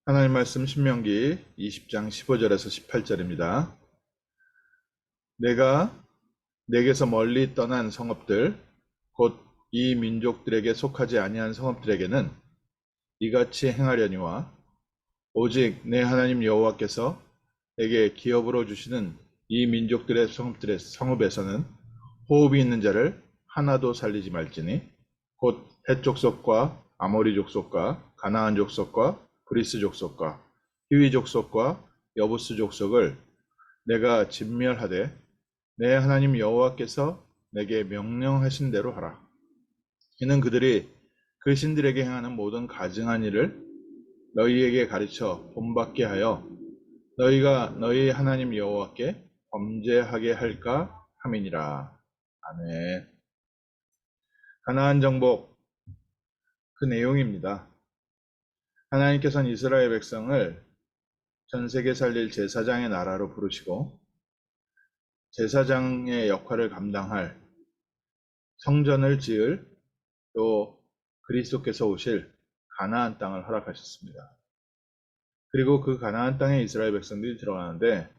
하나님 말씀 신명기 20장 15절에서 18절입니다. 내가 내게서 멀리 떠난 성읍들 곧 이 민족들에게 속하지 아니한 성읍들에게는 이같이 행하려니와 오직 내 하나님 여호와께서 내게 기업으로 주시는 이 민족들의 성읍에서는 호흡이 있는 자를 하나도 살리지 말지니 곧 헷 족속과 아모리 족속과 가나안 족속과 브리스 족속과 히위 족속과 여부스 족속을 내가 진멸하되 내 하나님 여호와께서 내게 명령하신 대로 하라. 이는 그들이 그 신들에게 행하는 모든 가증한 일을 너희에게 가르쳐 본받게 하여 너희가 너희 하나님 여호와께 범죄하게 할까 함이니라. 아멘. 가나안 정복 그 내용입니다. 하나님께서는 이스라엘 백성을 전 세계 살릴 제사장의 나라로 부르시고 제사장의 역할을 감당할 성전을 지을 또 그리스도께서 오실 가나안 땅을 허락하셨습니다. 그리고 그 가나안 땅에 이스라엘 백성들이 들어가는데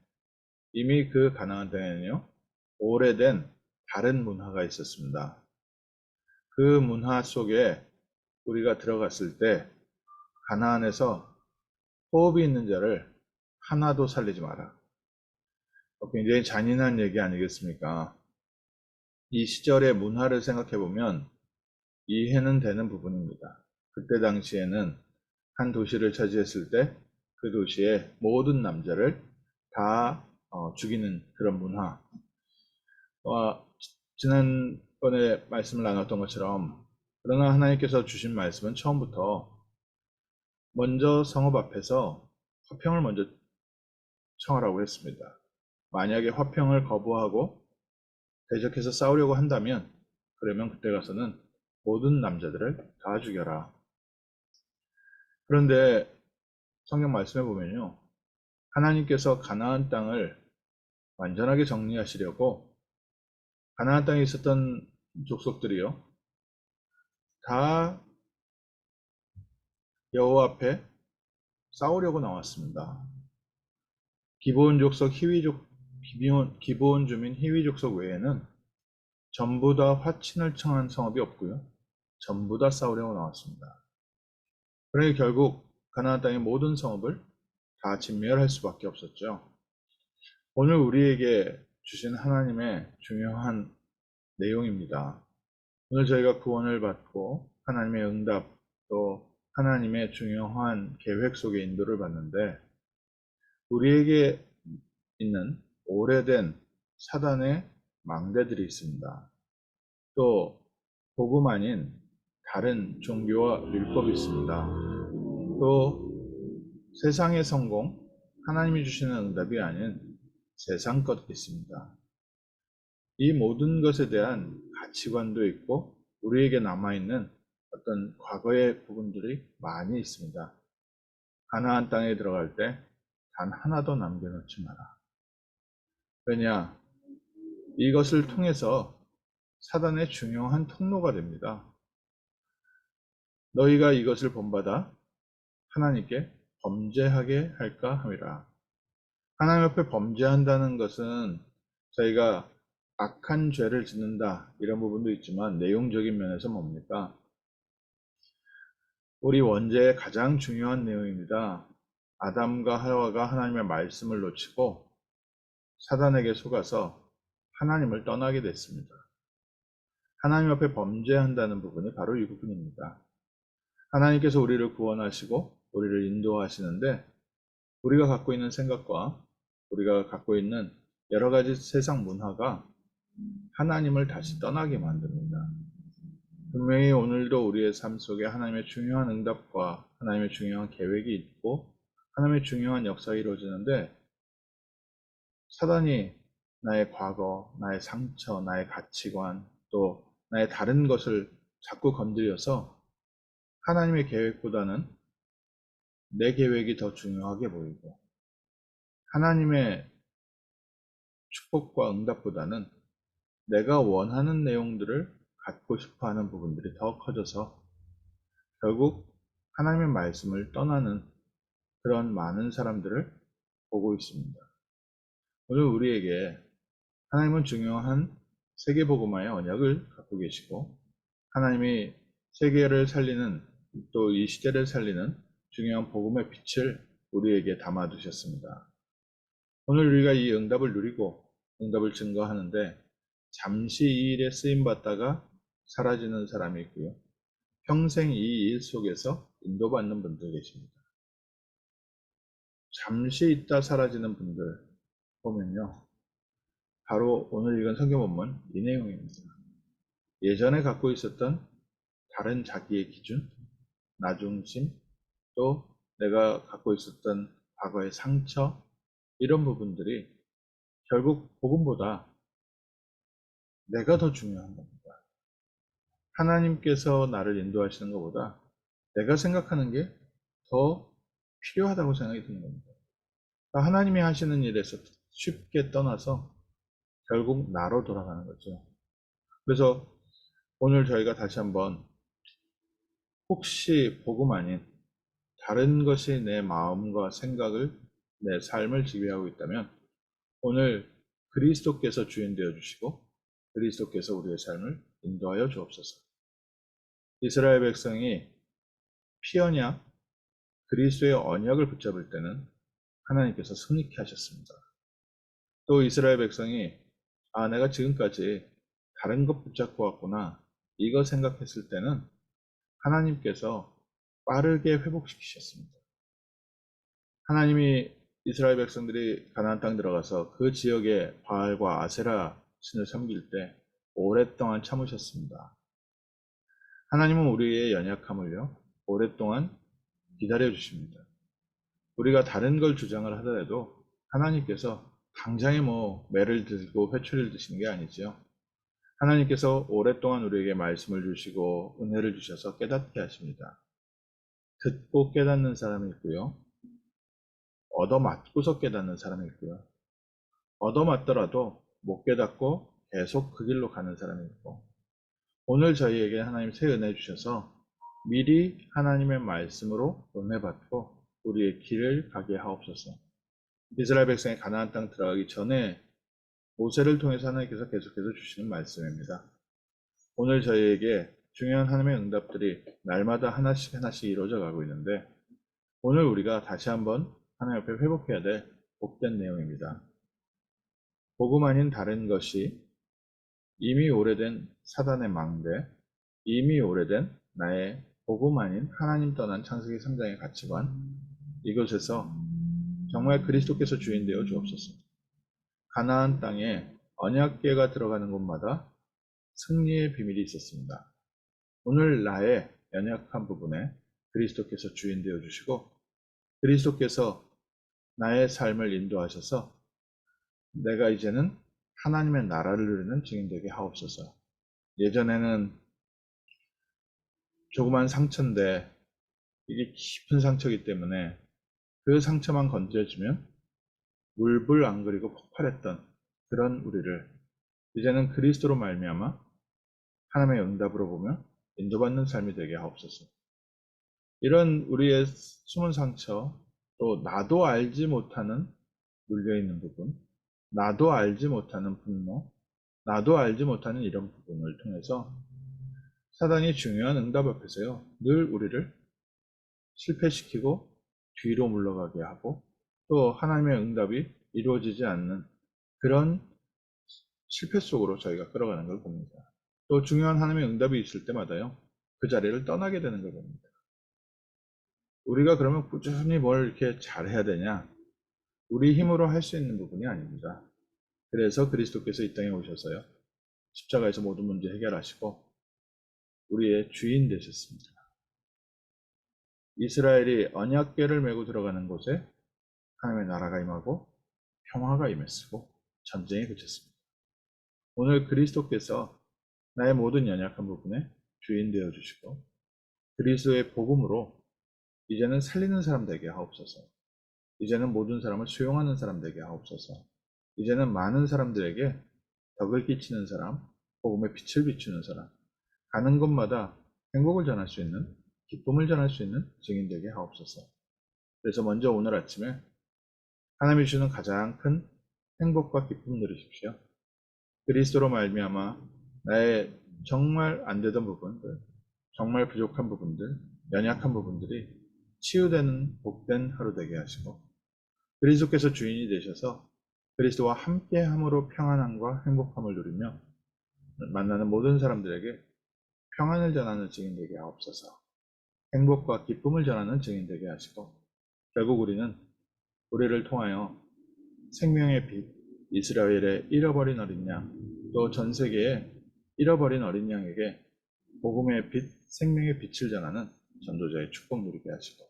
이미 그 가나안 땅에는요, 오래된 다른 문화가 있었습니다. 그 문화 속에 우리가 들어갔을 때 가나안에서 호흡이 있는 자를 하나도 살리지 마라. 굉장히 잔인한 얘기 아니겠습니까? 이 시절의 문화를 생각해 보면 이해는 되는 부분입니다. 그때 당시에는 한 도시를 차지했을 때 그 도시의 모든 남자를 다 죽이는 그런 문화. 지난번에 말씀을 나눴던 것처럼 그러나 하나님께서 주신 말씀은 처음부터 먼저 성읍 앞에서 화평을 먼저 청하라고 했습니다. 만약에 화평을 거부하고 대적해서 싸우려고 한다면 그러면 그때 가서는 모든 남자들을 다 죽여라. 그런데 성경 말씀해 보면요. 하나님께서 가나안 땅을 완전하게 정리하시려고 가나안 땅에 있었던 족속들이요. 다 여호와 앞에 싸우려고 나왔습니다. 기브온 족속 기브온 주민 히위 족속 외에는 전부 다 화친을 청한 성읍이 없고요. 전부 다 싸우려고 나왔습니다. 그러니 결국 가나안 땅의 모든 성읍을 다 진멸할 수밖에 없었죠. 오늘 우리에게 주신 하나님의 중요한 내용입니다. 오늘 저희가 구원을 받고 하나님의 응답 또 하나님의 중요한 계획 속에 인도를 받는데 우리에게 있는 오래된 사단의 망대들이 있습니다. 또 복음 아닌 다른 종교와 율법이 있습니다. 또 세상의 성공, 하나님이 주시는 응답이 아닌 세상 것 있습니다. 이 모든 것에 대한 가치관도 있고 우리에게 남아있는 어떤 과거의 부분들이 많이 있습니다. 가나안 땅에 들어갈 때 단 하나도 남겨놓지 마라. 왜냐? 이것을 통해서 사단의 중요한 통로가 됩니다. 너희가 이것을 본받아 하나님께 범죄하게 할까 함이라. 하나님 앞에 범죄한다는 것은 저희가 악한 죄를 짓는다 이런 부분도 있지만 내용적인 면에서 뭡니까? 우리 원죄의 가장 중요한 내용입니다. 아담과 하와가 하나님의 말씀을 놓치고 사단에게 속아서 하나님을 떠나게 됐습니다. 하나님 앞에 범죄한다는 부분이 바로 이 부분입니다. 하나님께서 우리를 구원하시고 우리를 인도하시는데 우리가 갖고 있는 생각과 우리가 갖고 있는 여러 가지 세상 문화가 하나님을 다시 떠나게 만듭니다. 분명히 오늘도 우리의 삶 속에 하나님의 중요한 응답과 하나님의 중요한 계획이 있고 하나님의 중요한 역사가 이루어지는데 사단이 나의 과거, 나의 상처, 나의 가치관, 또 나의 다른 것을 자꾸 건드려서 하나님의 계획보다는 내 계획이 더 중요하게 보이고 하나님의 축복과 응답보다는 내가 원하는 내용들을 갖고 싶어 하는 부분들이 더 커져서 결국 하나님의 말씀을 떠나는 그런 많은 사람들을 보고 있습니다. 오늘 우리에게 하나님은 중요한 세계복음화의 언약을 갖고 계시고 하나님이 세계를 살리는 또 이 시대를 살리는 중요한 복음의 빛을 우리에게 담아 두셨습니다. 오늘 우리가 이 응답을 누리고 응답을 증거하는데 잠시 이 일에 쓰임 받다가 사라지는 사람이 있고요. 평생 이 일 속에서 인도받는 분들 계십니다. 잠시 있다 사라지는 분들 보면요. 바로 오늘 읽은 성경 본문 이 내용입니다. 예전에 갖고 있었던 다른 자기의 기준, 나중심, 또 내가 갖고 있었던 과거의 상처, 이런 부분들이 결국 복음보다 내가 더 중요한 겁니다. 하나님께서 나를 인도하시는 것보다 내가 생각하는 게 더 필요하다고 생각이 드는 겁니다. 하나님이 하시는 일에서 쉽게 떠나서 결국 나로 돌아가는 거죠. 그래서 오늘 저희가 다시 한번 혹시 복음 아닌 다른 것이 내 마음과 생각을, 내 삶을 지배하고 있다면 오늘 그리스도께서 주인 되어 주시고 그리스도께서 우리의 삶을 인도하여 주옵소서. 이스라엘 백성이 피언약 그리스도의 언약을 붙잡을 때는 하나님께서 승리케 하셨습니다. 또 이스라엘 백성이 내가 지금까지 다른 것 붙잡고 왔구나 이거 생각했을 때는 하나님께서 빠르게 회복시키셨습니다. 하나님이 이스라엘 백성들이 가나안 땅 들어가서 그 지역의 바알과 아세라 신을 섬길 때 오랫동안 참으셨습니다. 하나님은 우리의 연약함을요 오랫동안 기다려 주십니다. 우리가 다른 걸 주장을 하더라도 하나님께서 당장에 매를 들고 회초리를 드시는 게 아니지요. 하나님께서 오랫동안 우리에게 말씀을 주시고 은혜를 주셔서 깨닫게 하십니다. 듣고 깨닫는 사람이 있고요. 얻어맞고서 깨닫는 사람이 있고요. 얻어맞더라도 못 깨닫고 계속 그 길로 가는 사람이 있고, 오늘 저희에게 하나님 새 은혜 주셔서 미리 하나님의 말씀으로 은혜 받고 우리의 길을 가게 하옵소서. 이스라엘 백성이 가나안 땅 들어가기 전에 모세를 통해서 하나님께서 계속해서 주시는 말씀입니다. 오늘 저희에게 중요한 하나님의 응답들이 날마다 하나씩 하나씩 이루어져 가고 있는데 오늘 우리가 다시 한번 하나님 앞에 회복해야 될 복된 내용입니다. 복음 아닌 다른 것이 이미 오래된 사단의 망대, 이미 오래된 나의 복음 아닌 하나님 떠난 창세기 3장의 가치관, 이것에서 정말 그리스도께서 주인 되어 주옵소서. 가나안 땅에 언약궤가 들어가는 곳마다 승리의 비밀이 있었습니다. 오늘 나의 연약한 부분에 그리스도께서 주인 되어 주시고 그리스도께서 나의 삶을 인도하셔서 내가 이제는 하나님의 나라를 누리는 증인 되게 하옵소서. 예전에는 조그만 상처인데 이게 깊은 상처이기 때문에 그 상처만 건져주면 물불 안 그리고 폭발했던 그런 우리를 이제는 그리스도로 말미암아 하나님의 응답으로 보며 인도받는 삶이 되게 하옵소서. 이런 우리의 숨은 상처, 또 나도 알지 못하는 눌려있는 부분, 나도 알지 못하는 분노, 나도 알지 못하는 이런 부분을 통해서 사단이 중요한 응답 앞에서요, 늘 우리를 실패시키고 뒤로 물러가게 하고 또 하나님의 응답이 이루어지지 않는 그런 실패 속으로 저희가 끌어가는 걸 봅니다. 또 중요한 하나님의 응답이 있을 때마다요, 그 자리를 떠나게 되는 걸 봅니다. 우리가 그러면 꾸준히 뭘 이렇게 잘해야 되냐? 우리 힘으로 할 수 있는 부분이 아닙니다. 그래서 그리스도께서 이 땅에 오셔서요, 십자가에서 모든 문제 해결하시고 우리의 주인 되셨습니다. 이스라엘이 언약궤를 메고 들어가는 곳에 하나님의 나라가 임하고 평화가 임했고 전쟁이 그쳤습니다. 오늘 그리스도께서 나의 모든 연약한 부분에 주인 되어 주시고 그리스도의 복음으로 이제는 살리는 사람 되게 하옵소서. 이제는 모든 사람을 수용하는 사람 되게 하옵소서. 이제는 많은 사람들에게 덕을 끼치는 사람, 복음의 빛을 비추는 사람, 가는 곳마다 행복을 전할 수 있는, 기쁨을 전할 수 있는 증인 되게 하옵소서. 그래서 먼저 오늘 아침에 하나님이 주시는 가장 큰 행복과 기쁨 누리십시오. 그리스도로 말미암아 나의 정말 안 되던 부분들, 정말 부족한 부분들, 연약한 부분들이 치유되는 복된 하루 되게 하시고, 그리스도께서 주인이 되셔서 그리스도와 함께함으로 평안함과 행복함을 누리며 만나는 모든 사람들에게 평안을 전하는 증인 되게 하옵소서. 행복과 기쁨을 전하는 증인 되게 하시고, 결국 우리를 통하여 생명의 빛, 이스라엘의 잃어버린 어린 양, 또 전 세계의 잃어버린 어린 양에게 복음의 빛, 생명의 빛을 전하는 전도자의 축복 누리게 하시고,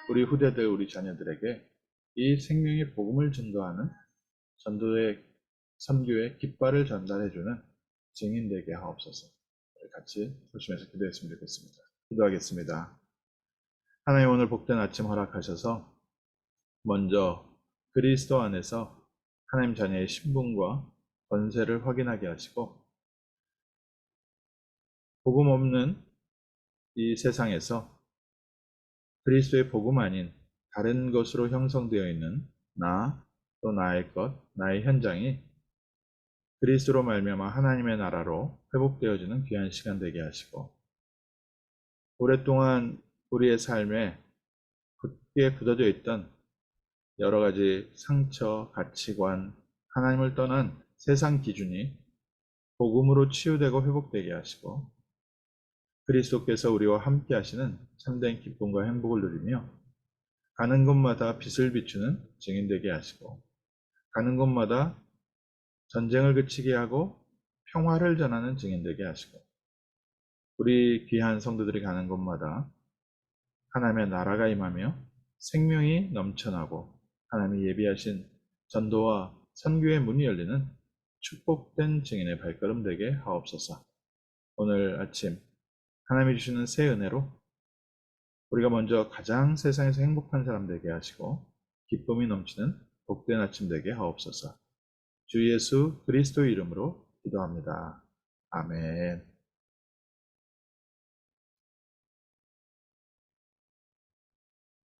우리 후대들, 우리 자녀들에게 이 생명의 복음을 증거하는 전도의 선교의 깃발을 전달해주는 증인 되게 하옵소서. 같이 조심해서 기도했으면 좋겠습니다. 기도하겠습니다. 하나님, 오늘 복된 아침 허락하셔서 먼저 그리스도 안에서 하나님 자녀의 신분과 권세를 확인하게 하시고, 복음 없는 이 세상에서 그리스도의 복음 아닌 다른 것으로 형성되어 있는 또 나의 것, 나의 현장이 그리스도로 말미암아 하나님의 나라로 회복되어지는 귀한 시간 되게 하시고, 오랫동안 우리의 삶에 굳게 굳어져 있던 여러 가지 상처, 가치관, 하나님을 떠난 세상 기준이 복음으로 치유되고 회복되게 하시고, 그리스도께서 우리와 함께 하시는 참된 기쁨과 행복을 누리며 가는 곳마다 빛을 비추는 증인 되게 하시고, 가는 곳마다 전쟁을 그치게 하고 평화를 전하는 증인 되게 하시고, 우리 귀한 성도들이 가는 곳마다 하나님의 나라가 임하며 생명이 넘쳐나고 하나님이 예비하신 전도와 선교의 문이 열리는 축복된 증인의 발걸음 되게 하옵소서. 오늘 아침 하나님이 주시는 새 은혜로 우리가 먼저 가장 세상에서 행복한 사람 되게 하시고 기쁨이 넘치는 복된 아침 되게 하옵소서. 주 예수 그리스도의 이름으로 기도합니다. 아멘.